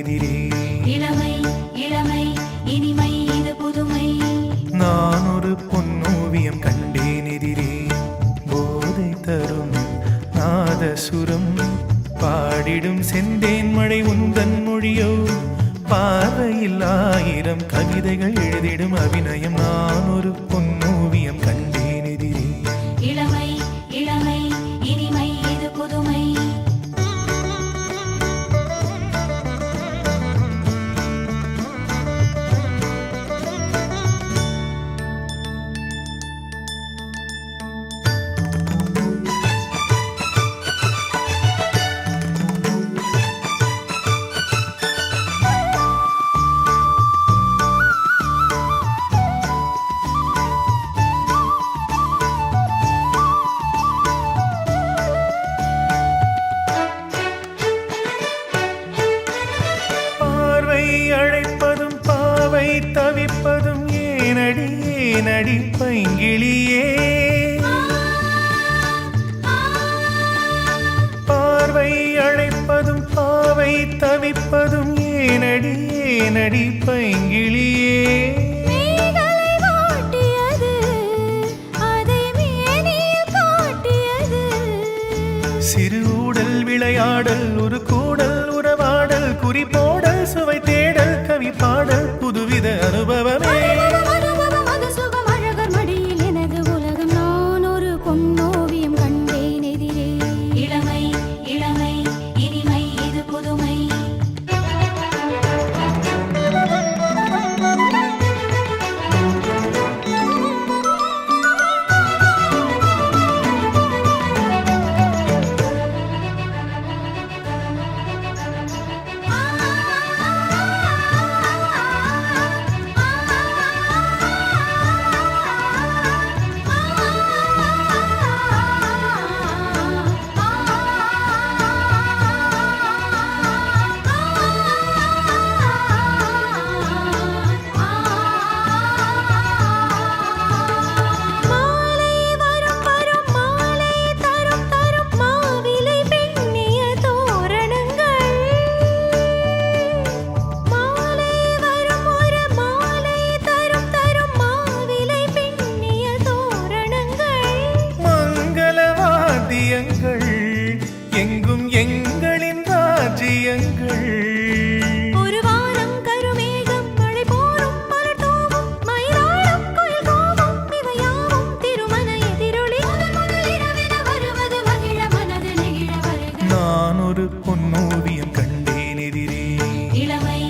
எதிரே. இளமை இளமை இனிமை இது புதுமை. நான் ஒரு பொன்னோவியம் கண்டேன் எதிரே. போதை தரும் நாதசுரம் பாடிடும் செந்தேன் மழை உந்தன் மொழியோ. பார்வையில் 1000 கவிதைகள் எழுதிடும் அபிநயம். நான் ஒரு பொன்னோவியம் கண்டேன் எதிரே. இளமை இளமை இனிமை இது புதுமை. அழைப்பதும் பாவை தவிப்பதும் ஏனடி ஏனடி பைங்கிளியே. பார்வை அழைப்பதும் பாவை தவிப்பதும் ஏனடி ஏனடி பைங்கிளியே. சிறு ஊடல் விளையாடல் ஒரு கூடல் உறவாடல் குறிப்போடல் சுவை தேடல் கவி பாடல் புதுவித அனுபவமே. நான் ஒரு பொன்னோவியம் கண்டேன் எதிரே. இளமை இளமை இனிமை இது புதுமை. எங்கும் எங்களின் ராஜ்யங்கள். ஒரு வாரம் கருமேகம் மழை போரும் மலர்தூவும் மயிலாடும் கோயில் கோவும் இவையாவும் திருமண எதிரொலி. முதல் இரவென வருவது மகிழ மனது நெகிழ வருக. நான் ஒரு பொன்னோவியம் கண்டேன் எதிரே. இளமை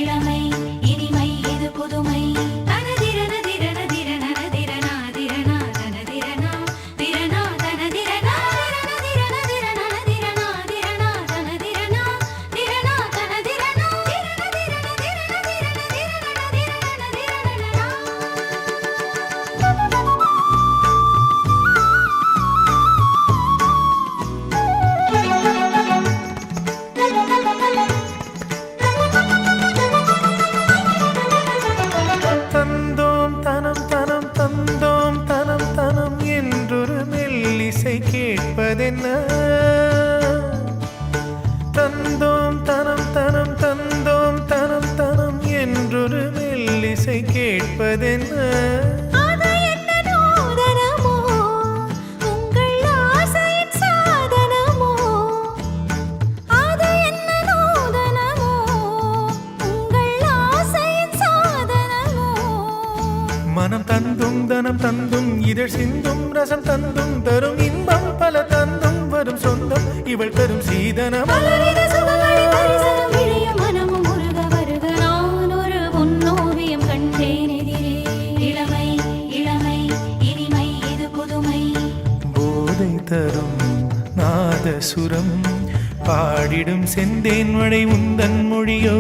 இளமை இனிமை இது புதுமை. கேட்பதென்ன தந்தோம் தனம் தனம் தந்தோம் தனம் தனம் என்றொரு மெல்லிசை கேட்பதென்ன. மனம் தந்தும் தனம் தந்தும் இதழ் சிந்தும் ரசம் தந்தும் தரும் இன்பம் பல தந்தும் வரும் சொந்தம் இவள் தரும் சீதனம். மனமும் முருக வருக. நான் ஒரு பொன்னோவியம் கண்டேன் எதிரே. இளமை இளமை இனிமை இது புதுமை. போதை தரும் நாதசுரம் பாடிடும் செந்தேன் மழை உந்தன் மொழியோ.